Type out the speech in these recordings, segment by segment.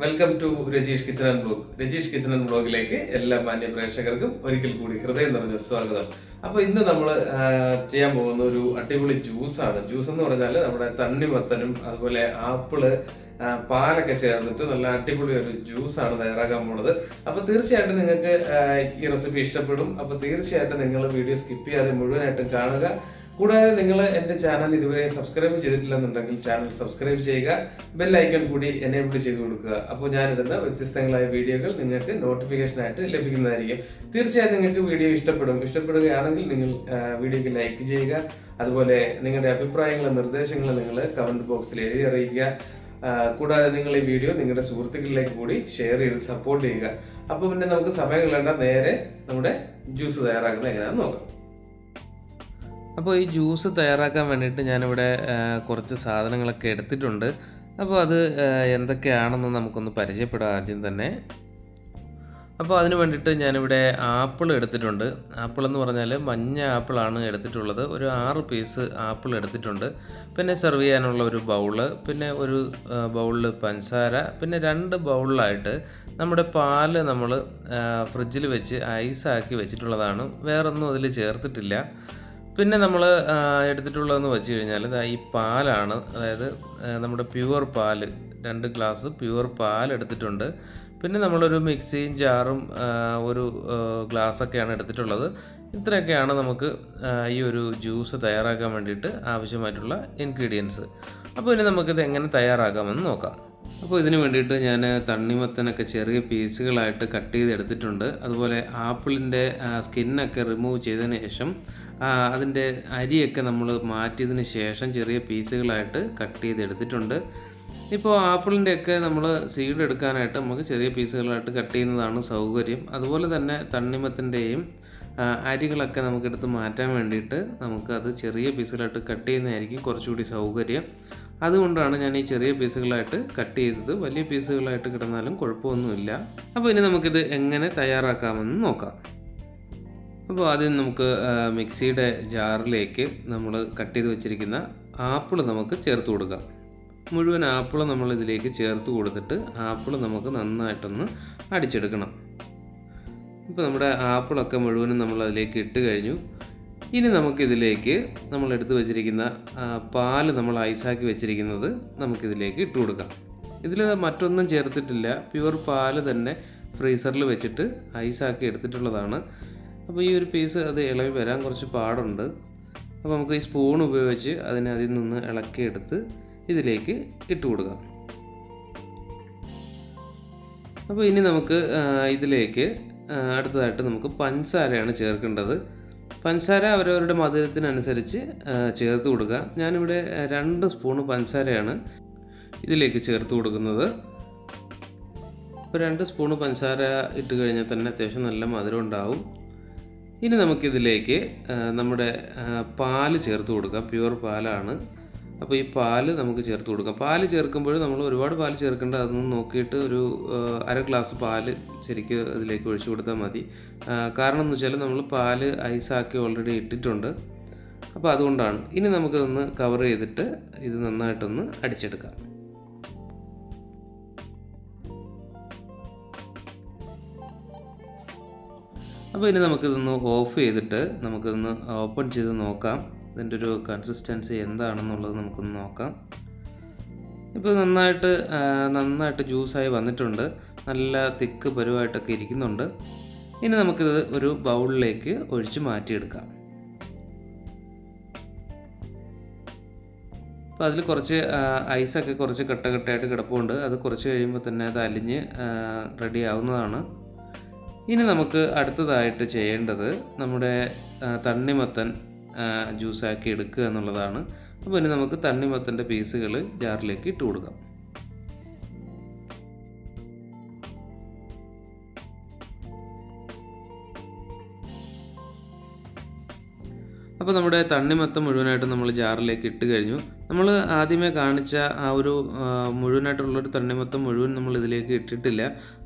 Welcome to Rajeesh kitchen and vlog. Rajeesh kitchen and വ്ലോഗിലേക്ക് എല്ലാ മാന്യ പ്രേക്ഷകർക്കും ഒരിക്കൽ കൂടി ഹൃദയം നിറഞ്ഞ സ്വാഗതം. അപ്പൊ ഇന്ന് നമ്മൾ ചെയ്യാൻ പോകുന്ന ഒരു അടിപൊളി ജ്യൂസാണ്. ജ്യൂസ് എന്ന് പറഞ്ഞാൽ നമ്മുടെ തണ്ണിമത്തനും അതുപോലെ ആപ്പിള് പാലൊക്കെ ചേർന്നിട്ട് നല്ല അടിപൊളി ഒരു ജ്യൂസാണ് തയ്യാറാക്കാൻ പോകുന്നത്. അപ്പൊ തീർച്ചയായിട്ടും നിങ്ങൾക്ക് ഈ റെസിപ്പി ഇഷ്ടപ്പെടും. അപ്പൊ തീർച്ചയായിട്ടും നിങ്ങൾ വീഡിയോ സ്കിപ്പ് ചെയ്യാതെ മുഴുവനായിട്ടും കാണുക. കൂടാതെ നിങ്ങൾ എന്റെ ചാനൽ ഇതുവരെ സബ്സ്ക്രൈബ് ചെയ്തിട്ടില്ലെന്നുണ്ടെങ്കിൽ ചാനൽ സബ്സ്ക്രൈബ് ചെയ്യുക, ബെൽ ഐക്കൺ കൂടി എനേബിൾ ചെയ്ത് കൊടുക്കുക. അപ്പോൾ ഞാനിടുന്ന വ്യത്യസ്തങ്ങളായ വീഡിയോകൾ നിങ്ങൾക്ക് നോട്ടിഫിക്കേഷൻ ആയിട്ട് ലഭിക്കുന്നതായിരിക്കും. തീർച്ചയായും നിങ്ങൾക്ക് വീഡിയോ ഇഷ്ടപ്പെടുകയാണെങ്കിൽ നിങ്ങൾ വീഡിയോക്ക് ലൈക്ക് ചെയ്യുക. അതുപോലെ നിങ്ങളുടെ അഭിപ്രായങ്ങളും നിർദ്ദേശങ്ങളും നിങ്ങൾ കമന്റ് ബോക്സിൽ എഴുതി അറിയിക്കുക. കൂടാതെ നിങ്ങൾ ഈ വീഡിയോ നിങ്ങളുടെ സുഹൃത്തുക്കളിലേക്ക് കൂടി ഷെയർ ചെയ്ത് സപ്പോർട്ട് ചെയ്യുക. അപ്പോൾ പിന്നെ നമുക്ക് സമയം കളയേണ്ട, നേരെ നമ്മുടെ ജ്യൂസ് തയ്യാറാക്കുന്നത് എങ്ങനെയാണെന്ന് നോക്കാം. അപ്പോൾ ഈ ജ്യൂസ് തയ്യാറാക്കാൻ വേണ്ടിയിട്ട് ഞാനിവിടെ കുറച്ച് സാധനങ്ങളൊക്കെ എടുത്തിട്ടുണ്ട്. അപ്പോൾ അത് എന്തൊക്കെയാണെന്ന് നമുക്കൊന്ന് പരിചയപ്പെടാം ആദ്യം തന്നെ. അപ്പോൾ അതിന് വേണ്ടിയിട്ട് ഞാനിവിടെ ആപ്പിൾ എടുത്തിട്ടുണ്ട്. ആപ്പിൾ എന്ന് പറഞ്ഞാൽ മഞ്ഞ ആപ്പിളാണ് എടുത്തിട്ടുള്ളത്. ഒരു 6 പീസ് ആപ്പിൾ എടുത്തിട്ടുണ്ട്. പിന്നെ സെർവ് ചെയ്യാനുള്ള ഒരു ബൗള്, പിന്നെ ഒരു ബൗളിൽ പഞ്ചസാര, പിന്നെ 2 ബൗളിലായിട്ട് നമ്മുടെ പാല് നമ്മൾ ഫ്രിഡ്ജിൽ വെച്ച് ഐസാക്കി വെച്ചിട്ടുള്ളതാണ്. വേറൊന്നും അതിൽ ചേർത്തിട്ടില്ല. പിന്നെ നമ്മൾ എടുത്തിട്ടുള്ളതെന്ന് വെച്ച് കഴിഞ്ഞാൽ ഈ പാലാണ്, അതായത് നമ്മുടെ പ്യുവർ പാല്, 2 ഗ്ലാസ് പ്യുവർ പാൽ എടുത്തിട്ടുണ്ട്. പിന്നെ നമ്മളൊരു മിക്സിയും ജാറും ഒരു ഗ്ലാസ്സൊക്കെയാണ് എടുത്തിട്ടുള്ളത്. ഇത്രയൊക്കെയാണ് നമുക്ക് ഈ ഒരു ജ്യൂസ് തയ്യാറാക്കാൻ വേണ്ടിയിട്ട് ആവശ്യമായിട്ടുള്ള ഇൻഗ്രീഡിയൻസ്. അപ്പോൾ ഇനി നമുക്കിത് എങ്ങനെ തയ്യാറാക്കാമെന്ന് നോക്കാം. അപ്പോൾ ഇതിന് വേണ്ടിയിട്ട് ഞാൻ തണ്ണിമത്തനൊക്കെ ചെറിയ പീസുകളായിട്ട് കട്ട് ചെയ്ത് എടുത്തിട്ടുണ്ട്. അതുപോലെ ആപ്പിളിൻ്റെ സ്കിന്നൊക്കെ റിമൂവ് ചെയ്തതിന് ശേഷം അതിൻ്റെ അരിയൊക്കെ നമ്മൾ മാറ്റിയതിന് ശേഷം ചെറിയ പീസുകളായിട്ട് കട്ട് ചെയ്ത് എടുത്തിട്ടുണ്ട്. ഇപ്പോൾ ആപ്പിളിൻ്റെയൊക്കെ നമ്മൾ സീഡ് എടുക്കാനായിട്ട് നമുക്ക് ചെറിയ പീസുകളായിട്ട് കട്ട് ചെയ്യുന്നതാണ് സൗകര്യം. അതുപോലെ തന്നെ തണ്ണിമത്തൻ്റെയും അരികളൊക്കെ നമുക്കെടുത്ത് മാറ്റാൻ വേണ്ടിയിട്ട് നമുക്കത് ചെറിയ പീസുകളായിട്ട് കട്ട് ചെയ്യുന്നതായിരിക്കും കുറച്ചുകൂടി സൗകര്യം. അതുകൊണ്ടാണ് ഞാൻ ഈ ചെറിയ പീസുകളായിട്ട് കട്ട് ചെയ്തത്. വലിയ പീസുകളായിട്ട് കിടന്നാലും കുഴപ്പമൊന്നുമില്ല. അപ്പോൾ ഇനി നമുക്കിത് എങ്ങനെ തയ്യാറാക്കാമെന്ന് നോക്കാം. അപ്പോൾ ആദ്യം നമുക്ക് മിക്സിയുടെ ജാറിലേക്ക് നമ്മൾ കട്ട് ചെയ്ത് വെച്ചിരിക്കുന്ന ആപ്പിൾ നമുക്ക് ചേർത്ത് കൊടുക്കാം. മുഴുവൻ ആപ്പിൾ നമ്മൾ ഇതിലേക്ക് ചേർത്ത് കൊടുത്തിട്ട് ആപ്പിൾ നമുക്ക് നന്നായിട്ടൊന്ന് അടിച്ചെടുക്കണം. ഇപ്പോൾ നമ്മുടെ ആപ്പിളൊക്കെ മുഴുവനും നമ്മൾ അതിലേക്ക് ഇട്ട് കഴിഞ്ഞു. ഇനി നമുക്കിതിലേക്ക് നമ്മൾ എടുത്ത് വെച്ചിരിക്കുന്ന പാല് നമ്മൾ ഐസാക്കി വെച്ചിരിക്കുന്നത് നമുക്കിതിലേക്ക് ഇട്ട് കൊടുക്കാം. ഇതിൽ മറ്റൊന്നും ചേർത്തിട്ടില്ല, പ്യുവർ പാല് തന്നെ ഫ്രീസറിൽ വെച്ചിട്ട് ഐസാക്കി എടുത്തിട്ടുള്ളതാണ്. അപ്പോൾ ഈ ഒരു പീസ് അത് ഇളകി വരാൻ കുറച്ച് പാടുണ്ട്. അപ്പോൾ നമുക്ക് ഈ സ്പൂൺ ഉപയോഗിച്ച് അതിനെ അതിൽ നിന്ന് ഇളക്കിയെടുത്ത് ഇതിലേക്ക് ഇട്ട് കൊടുക്കാം. അപ്പോൾ ഇനി നമുക്ക് ഇതിലേക്ക് അടുത്തതായിട്ട് നമുക്ക് പഞ്ചസാരയാണ് ചേർക്കേണ്ടത്. പഞ്ചസാര അവരവരുടെ മധുരത്തിനനുസരിച്ച് ചേർത്ത് കൊടുക്കുക. ഞാനിവിടെ 2 സ്പൂണ് പഞ്ചസാരയാണ് ഇതിലേക്ക് ചേർത്ത് കൊടുക്കുന്നത്. അപ്പോൾ 2 സ്പൂണ് പഞ്ചസാര ഇട്ട് കഴിഞ്ഞാൽ തന്നെ അത്യാവശ്യം നല്ല മധുരം ഉണ്ടാവും. ഇനി നമുക്കിതിലേക്ക് നമ്മുടെ പാല് ചേർത്ത് കൊടുക്കാം. പ്യുവർ പാലാണ്. അപ്പോൾ ഈ പാല് നമുക്ക് ചേർത്ത് കൊടുക്കാം. പാല് ചേർക്കുമ്പോൾ നമ്മൾ ഒരുപാട് പാല് ചേർക്കേണ്ട, അതൊന്നും നോക്കിയിട്ട് ഒരു 1/2 ഗ്ലാസ് പാല് ശരിക്കും അതിലേക്ക് ഒഴിച്ചു കൊടുത്താൽ മതി. കാരണം എന്ന് വെച്ചാൽ നമ്മൾ പാല് ഐസാക്കി ഓൾറെഡി ഇട്ടിട്ടുണ്ട്. അപ്പോൾ അതുകൊണ്ടാണ്. ഇനി നമുക്കിതൊന്ന് കവർ ചെയ്തിട്ട് ഇത് നന്നായിട്ടൊന്ന് അടിച്ചെടുക്കാം. അപ്പോൾ ഇനി നമുക്കിതൊന്ന് ഓഫ് ചെയ്തിട്ട് നമുക്കിതൊന്ന് ഓപ്പൺ ചെയ്ത് നോക്കാം. ഇതിൻ്റെ ഒരു കൺസിസ്റ്റൻസി എന്താണെന്നുള്ളത് നമുക്കൊന്ന് നോക്കാം. ഇപ്പോൾ നന്നായിട്ട് ജ്യൂസായി വന്നിട്ടുണ്ട്. നല്ല തിക്ക് പരുവായിട്ടൊക്കെ ഇരിക്കുന്നുണ്ട്. ഇനി നമുക്കിത് ഒരു ബൗളിലേക്ക് ഒഴിച്ച് മാറ്റിയെടുക്കാം. അപ്പോൾ അതിൽ കുറച്ച് ഐസൊക്കെ കുറച്ച് കട്ടയായിട്ട് കിടപ്പുണ്ട്. അത് കുറച്ച് കഴിയുമ്പോൾ തന്നെ അത് അലിഞ്ഞ് റെഡി ആവുന്നതാണ്. ഇനി നമുക്ക് അടുത്തതായിട്ട് ചെയ്യേണ്ടത് നമ്മുടെ തണ്ണിമത്തൻ ജ്യൂസാക്കി എടുക്കുക എന്നുള്ളതാണ്. അപ്പോൾ ഇനി നമുക്ക് തണ്ണിമത്തൻ്റെ പീസുകൾ ജാറിലേക്ക് ഇട്ട് കൊടുക്കാം. അപ്പോൾ നമ്മുടെ തണ്ണിമത്തം മുഴുവനായിട്ട് നമ്മൾ ജാറിലേക്ക് ഇട്ട് കഴിഞ്ഞു. നമ്മൾ ആദ്യമേ കാണിച്ച ആ ഒരു മുഴുവനായിട്ടുള്ളൊരു തണ്ണിമത്തം മുഴുവൻ നമ്മൾ ഇതിലേക്ക് ഇട്ടിട്ടില്ല.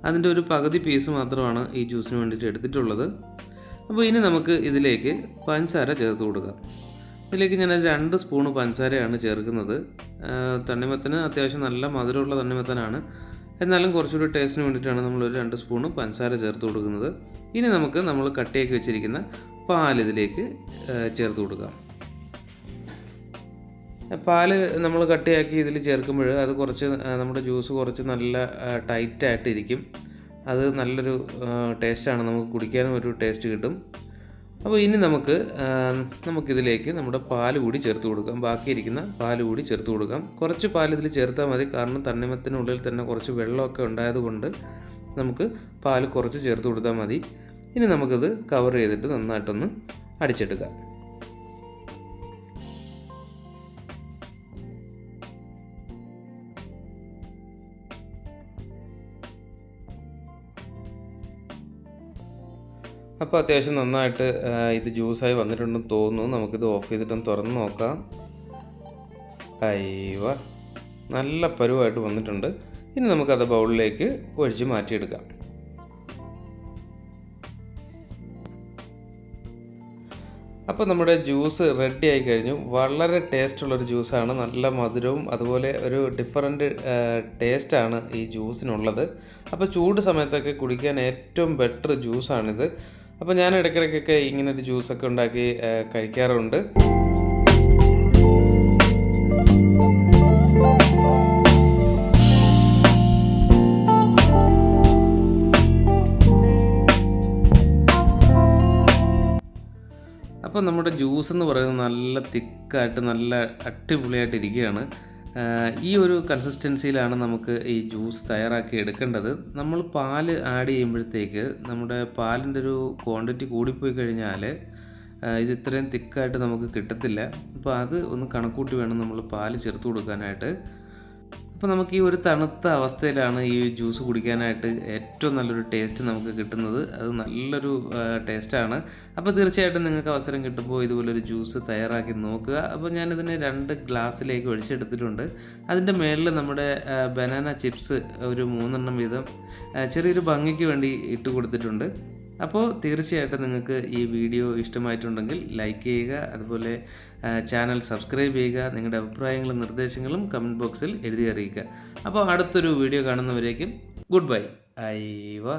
അതിൻ്റെ ഒരു പകുതി പീസ് മാത്രമാണ് ഈ ജ്യൂസിന് വേണ്ടിയിട്ട് എടുത്തിട്ടുള്ളത്. അപ്പോൾ ഇനി നമുക്ക് ഇതിലേക്ക് പഞ്ചസാര ചേർത്ത് കൊടുക്കാം. ഇതിലേക്ക് ഞാൻ 2 സ്പൂണ് പഞ്ചസാരയാണ് ചേർക്കുന്നത്. തണ്ണിമത്തന് അത്യാവശ്യം നല്ല മധുരമുള്ള തണ്ണിമത്തനാണ്. എന്നാലും കുറച്ചുകൂടി ടേസ്റ്റിന് വേണ്ടിയിട്ടാണ് നമ്മളൊരു 2 സ്പൂണ് പഞ്ചസാര ചേർത്ത് കൊടുക്കുന്നത്. ഇനി നമുക്ക് നമ്മൾ കട്ടിയാക്കി വെച്ചിരിക്കുന്ന പാൽ ഇതിലേക്ക് ചേർത്ത് കൊടുക്കാം. പാല് നമ്മൾ കട്ടിയാക്കി ഇതിൽ ചേർക്കുമ്പോൾ അത് കുറച്ച് നമ്മുടെ ജ്യൂസ് കുറച്ച് നല്ല ടൈറ്റായിട്ടിരിക്കും. അത് നല്ലൊരു ടേസ്റ്റാണ്, നമുക്ക് കുടിക്കാനും ഒരു ടേസ്റ്റ് കിട്ടും. അപ്പോൾ ഇനി നമുക്കിതിലേക്ക് നമ്മുടെ പാൽ കൂടി ചേർത്ത് കൊടുക്കാം. ബാക്കിയിരിക്കുന്ന പാൽ കൂടി ചേർത്ത് കൊടുക്കാം. കുറച്ച് പാൽ ഇതിൽ ചേർത്താൽ മതി, കാരണം തണ്ണിമത്തനുള്ളിൽ തന്നെ കുറച്ച് വെള്ളമൊക്കെ ഉണ്ടായതുകൊണ്ട് നമുക്ക് പാൽ കുറച്ച് ചേർത്ത് കൊടുത്താൽ മതി. ഇനി നമുക്കിത് കവർ ചെയ്തിട്ട് നന്നായിട്ടൊന്ന് അടിച്ചെടുക്കാം. അപ്പോൾ അത്യാവശ്യം നന്നായിട്ട് ഇത് ജ്യൂസായി വന്നിട്ടുണ്ടെന്ന് തോന്നുന്നു. നമുക്കിത് ഓഫ് ചെയ്തിട്ടൊന്ന് തുറന്ന് നോക്കാം. അയ്യോ, നല്ല പരുവായിട്ട് വന്നിട്ടുണ്ട്. ഇനി നമുക്കത് ബൗളിലേക്ക് ഒഴിച്ച് മാറ്റിയെടുക്കാം. അപ്പോൾ നമ്മുടെ ജ്യൂസ് റെഡി ആയി കഴിഞ്ഞു. വളരെ ടേസ്റ്റുള്ളൊരു ജ്യൂസാണ്, നല്ല മധുരവും അതുപോലെ ഒരു ഡിഫറൻറ്റ് ടേസ്റ്റാണ് ഈ ജ്യൂസിനുള്ളത്. അപ്പോൾ ചൂട് സമയത്തൊക്കെ കുടിക്കാൻ ഏറ്റവും ബെറ്റർ ജ്യൂസാണിത്. അപ്പോൾ ഞാൻ ഇടയ്ക്കിടയ്ക്കൊക്കെ ഇങ്ങനൊരു ജ്യൂസൊക്കെ ഉണ്ടാക്കി കഴിക്കാറുണ്ട്. അപ്പോൾ നമ്മുടെ ജ്യൂസ് എന്ന് പറയുന്നത് നല്ല തിക്കായിട്ട് നല്ല അടിപൊളിയായിട്ടിരിക്കുകയാണ്. ഈ ഒരു കൺസിസ്റ്റൻസിയിലാണ് നമുക്ക് ഈ ജ്യൂസ് തയ്യാറാക്കി എടുക്കേണ്ടത്. നമ്മൾ പാല് ആഡ് ചെയ്യുമ്പോഴത്തേക്ക് നമ്മുടെ പാലിൻ്റെ ഒരു ക്വാണ്ടിറ്റി കൂടിപ്പോയി കഴിഞ്ഞാൽ ഇത് ഇത്രയും തിക്കായിട്ട് നമുക്ക് കിട്ടത്തില്ല. അപ്പോൾ അത് ഒന്ന് കണക്കൂട്ടി വേണം നമ്മൾ പാല് ചേർത്ത് കൊടുക്കാനായിട്ട്. അപ്പോൾ നമുക്ക് ഈ ഒരു തണുത്ത അവസ്ഥയിലാണ് ഈ ജ്യൂസ് കുടിക്കാനായിട്ട് ഏറ്റവും നല്ലൊരു ടേസ്റ്റ് നമുക്ക് കിട്ടുന്നത്. അത് നല്ലൊരു ടേസ്റ്റാണ്. അപ്പോൾ തീർച്ചയായിട്ടും നിങ്ങൾക്ക് അവസരം കിട്ടുമ്പോൾ ഇതുപോലൊരു ജ്യൂസ് തയ്യാറാക്കി നോക്കുക. അപ്പോൾ ഞാനിതിനെ 2 ഗ്ലാസ്സിലേക്ക് ഒഴിച്ചെടുത്തിട്ടുണ്ട്. അതിൻ്റെ മേളിൽ നമ്മുടെ ബനാന ചിപ്സ് ഒരു 3 വീതം ചെറിയൊരു ഭംഗിക്ക് വേണ്ടി ഇട്ട് കൊടുത്തിട്ടുണ്ട്. അപ്പോൾ തീർച്ചയായിട്ടും നിങ്ങൾക്ക് ഈ വീഡിയോ ഇഷ്ടമായിട്ടുണ്ടെങ്കിൽ ലൈക്ക് ചെയ്യുക, അതുപോലെ ചാനൽ സബ്സ്ക്രൈബ് ചെയ്യുക. നിങ്ങളുടെ അഭിപ്രായങ്ങളും നിർദ്ദേശങ്ങളും കമൻറ്റ് ബോക്സിൽ എഴുതി അറിയിക്കുക. അപ്പോൾ അടുത്തൊരു വീഡിയോ കാണുന്നവരേക്കും ഗുഡ് ബൈ. അയ്യോ.